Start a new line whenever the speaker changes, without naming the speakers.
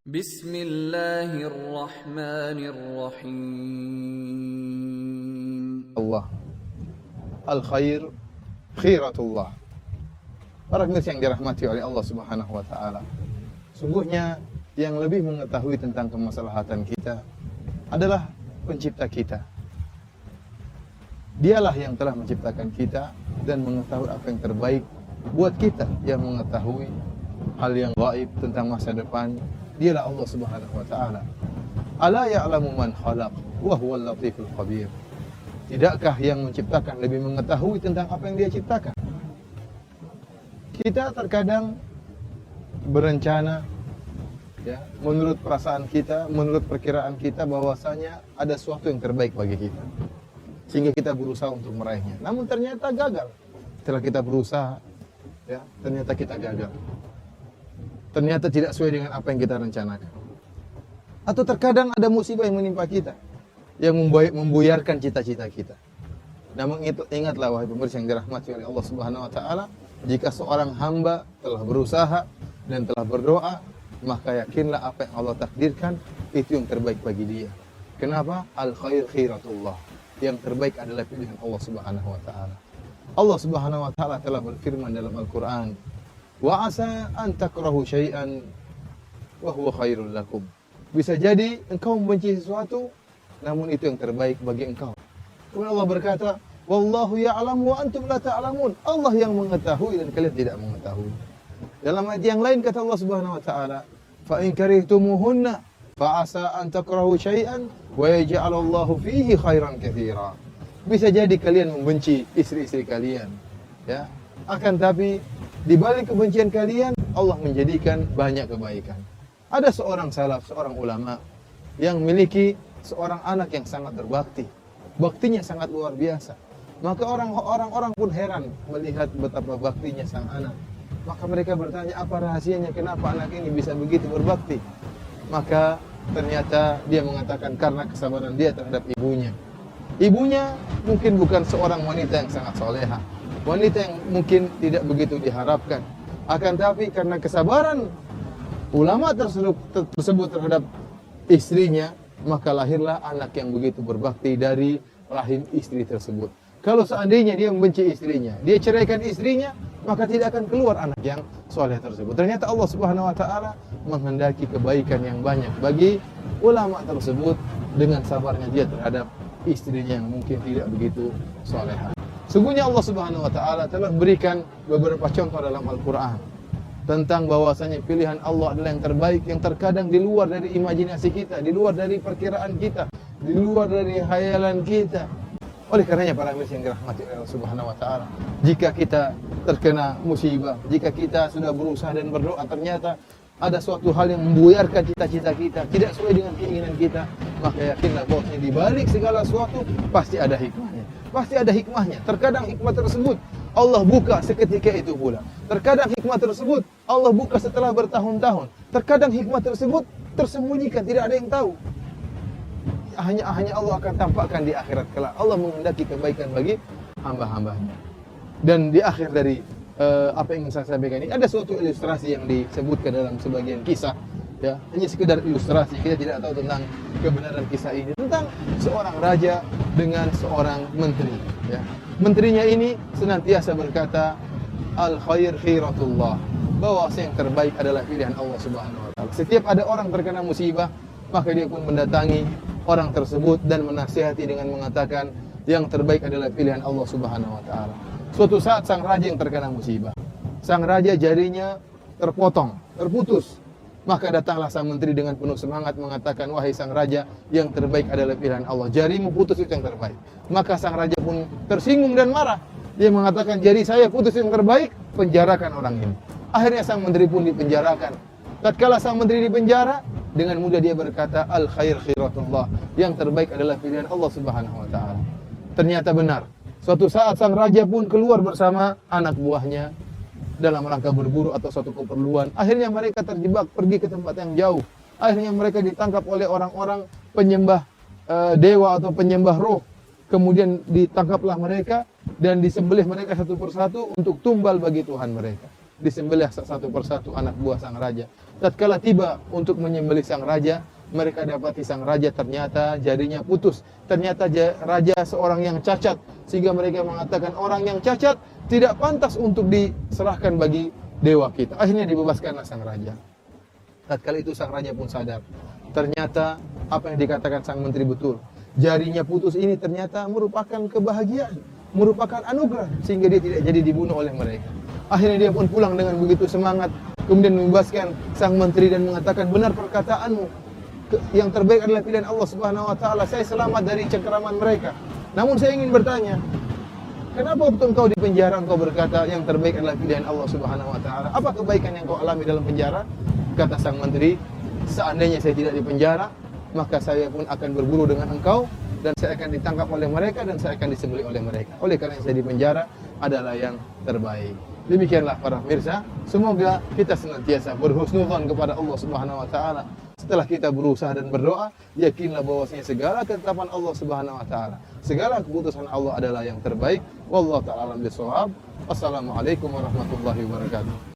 Bismillahirrahmanirrahim.
Allah. Al-khair khiratullah. Para pemirsa yang dirahmati oleh Allah Subhanahu wa taala. Sungguhnya yang lebih mengetahui tentang kemaslahatan kita adalah pencipta kita. Dialah yang telah menciptakan kita dan mengetahui apa yang terbaik buat kita, yang mengetahui hal yang gaib tentang masa depan. Dialah Allah Subhanahu wa taala. Ala ya'lamu man khalaq wa huwal latiful khabir. Tidakkah yang menciptakan lebih mengetahui tentang apa yang dia ciptakan? Kita terkadang berencana, ya, menurut perasaan kita, menurut perkiraan kita bahwasanya ada sesuatu yang terbaik bagi kita, sehingga kita berusaha untuk meraihnya. Namun ternyata gagal. Setelah kita berusaha, ya, ternyata kita gagal. Ternyata tidak sesuai dengan apa yang kita rencanakan. Atau terkadang ada musibah yang menimpa kita, yang membuyarkan cita-cita kita. Namun ingatlah wahai pemirsa yang dirahmati oleh Allah Subhanahu wa taala, jika seorang hamba telah berusaha dan telah berdoa, maka yakinlah apa yang Allah takdirkan itu yang terbaik bagi dia. Kenapa? Al-khair khiratullah. Yang terbaik adalah pilihan Allah Subhanahu wa taala. Allah Subhanahu wa taala telah berfirman dalam Al-Qur'an, "Wa asa an takrahu syai'an wa huwa khairul lakum." Bisa jadi engkau membenci sesuatu, namun itu yang terbaik bagi engkau. Kemudian Allah berkata, "Wallahu ya'lamu wa antum la ta'lamun." Allah yang mengetahui dan kalian tidak mengetahui. Dalam ayat yang lain kata Allah Subhanahu wa taala, "Fa in karihtumuhunna fa asa an takrahu syai'an wa yaj'alallahu fihi khairan katsira." Bisa jadi kalian membenci istri-istri kalian, ya. Akan tapi di balik kebencian kalian Allah menjadikan banyak kebaikan. Ada seorang salaf, seorang ulama yang memiliki seorang anak yang sangat berbakti. Baktinya sangat luar biasa. Maka orang-orang pun heran melihat betapa baktinya sang anak. Maka mereka bertanya, apa rahasianya, kenapa anak ini bisa begitu berbakti? Maka ternyata dia mengatakan karena kesabaran dia terhadap ibunya. Ibunya mungkin bukan seorang wanita yang sangat soleha, wanita yang mungkin tidak begitu diharapkan. Akan tapi karena kesabaran ulama tersebut terhadap istrinya, maka lahirlah anak yang begitu berbakti dari rahim istri tersebut. Kalau seandainya dia membenci istrinya, dia ceraikan istrinya, maka tidak akan keluar anak yang soleh tersebut. Ternyata Allah Subhanahu wa taala menghendaki kebaikan yang banyak bagi ulama tersebut dengan sabarnya dia terhadap istrinya yang mungkin tidak begitu solehah. Sungguhnya Allah Subhanahu wa taala telah memberikan beberapa contoh dalam Al-Qur'an tentang bahwasanya pilihan Allah adalah yang terbaik, yang terkadang di luar dari imajinasi kita, di luar dari perkiraan kita, di luar dari khayalan kita. Oleh karenanya para pemirsa yang dirahmati Allah Subhanahu wa taala, jika kita terkena musibah, jika kita sudah berusaha dan berdoa ternyata ada suatu hal yang membuyarkan cita-cita kita, tidak sesuai dengan keinginan kita, maka yakinlah bahwasanya di balik segala sesuatu pasti ada hikmahnya. Pasti ada hikmahnya. Terkadang hikmah tersebut Allah buka seketika itu pula. Terkadang hikmah tersebut Allah buka setelah bertahun-tahun. Terkadang hikmah tersebut tersembunyikan, tidak ada yang tahu. Hanya Allah akan tampakkan di akhirat kelak. Allah menghendaki kebaikan bagi hamba-hambanya. Dan di akhir dari apa yang ingin saya sampaikan ini ada suatu ilustrasi yang disebutkan dalam sebagian kisah, ya, hanya sekedar ilustrasi, kita tidak tahu tentang kebenaran kisah ini, tentang seorang raja dengan seorang menteri, ya. Menterinya ini senantiasa berkata al khair khiratullah, bahwa yang terbaik adalah pilihan Allah Subhanahu wa taala. Setiap ada orang terkena musibah, maka dia pun mendatangi orang tersebut dan menasihati dengan mengatakan yang terbaik adalah pilihan Allah Subhanahu wa taala. Suatu saat sang raja yang terkena musibah. Sang raja jarinya terputus. Maka datanglah sang menteri dengan penuh semangat mengatakan, wahai sang raja, yang terbaik adalah pilihan Allah. Jarimu putus itu yang terbaik. Maka sang raja pun tersinggung dan marah. Dia mengatakan, jari saya putus yang terbaik, penjarakan orang ini. Akhirnya sang menteri pun dipenjarakan. Tatkala sang menteri dipenjara, dengan mudah dia berkata, al khair khiratullah, yang terbaik adalah pilihan Allah Subhanahu wa taala. Ternyata benar. Suatu saat sang raja pun keluar bersama anak buahnya dalam rangka berburu atau suatu keperluan. Akhirnya mereka terjebak pergi ke tempat yang jauh. Akhirnya mereka ditangkap oleh orang-orang penyembah dewa atau penyembah roh. Kemudian ditangkaplah mereka dan disembelih mereka satu persatu untuk tumbal bagi Tuhan mereka. Disembelih satu persatu anak buah sang raja. Tatkala tiba untuk menyembelih sang raja, mereka dapati sang raja ternyata jarinya putus. Ternyata raja seorang yang cacat, sehingga mereka mengatakan orang yang cacat tidak pantas untuk diserahkan bagi dewa kita. Akhirnya dibebaskanlah sang raja. Tatkala itu sang raja pun sadar, ternyata apa yang dikatakan sang menteri betul. Jarinya putus ini ternyata merupakan kebahagiaan, merupakan anugerah, sehingga dia tidak jadi dibunuh oleh mereka. Akhirnya dia pun pulang dengan begitu semangat, kemudian membebaskan sang menteri dan mengatakan, benar perkataanmu, yang terbaik adalah pilihan Allah Subhanahu wa taala. Saya selamat dari cengkeraman mereka. Namun saya ingin bertanya, kenapa waktu engkau di penjara engkau berkata yang terbaik adalah pilihan Allah Subhanahu wa taala? Apa kebaikan yang kau alami dalam penjara? Kata sang menteri, seandainya saya tidak di penjara, maka saya pun akan berburu dengan engkau dan saya akan ditangkap oleh mereka dan saya akan disembelih oleh mereka. Oleh karena saya di penjara adalah yang terbaik. Demikianlah para pemirsa, semoga kita senantiasa berhusnudzon kepada Allah Subhanahu wa taala. Setelah kita berusaha dan berdoa, yakinlah bahwasanya segala ketetapan Allah Subhanahu wa taala, segala keputusan Allah adalah yang terbaik. Wallahu taala alam bisawab. Wassalamualaikum warahmatullahi wabarakatuh.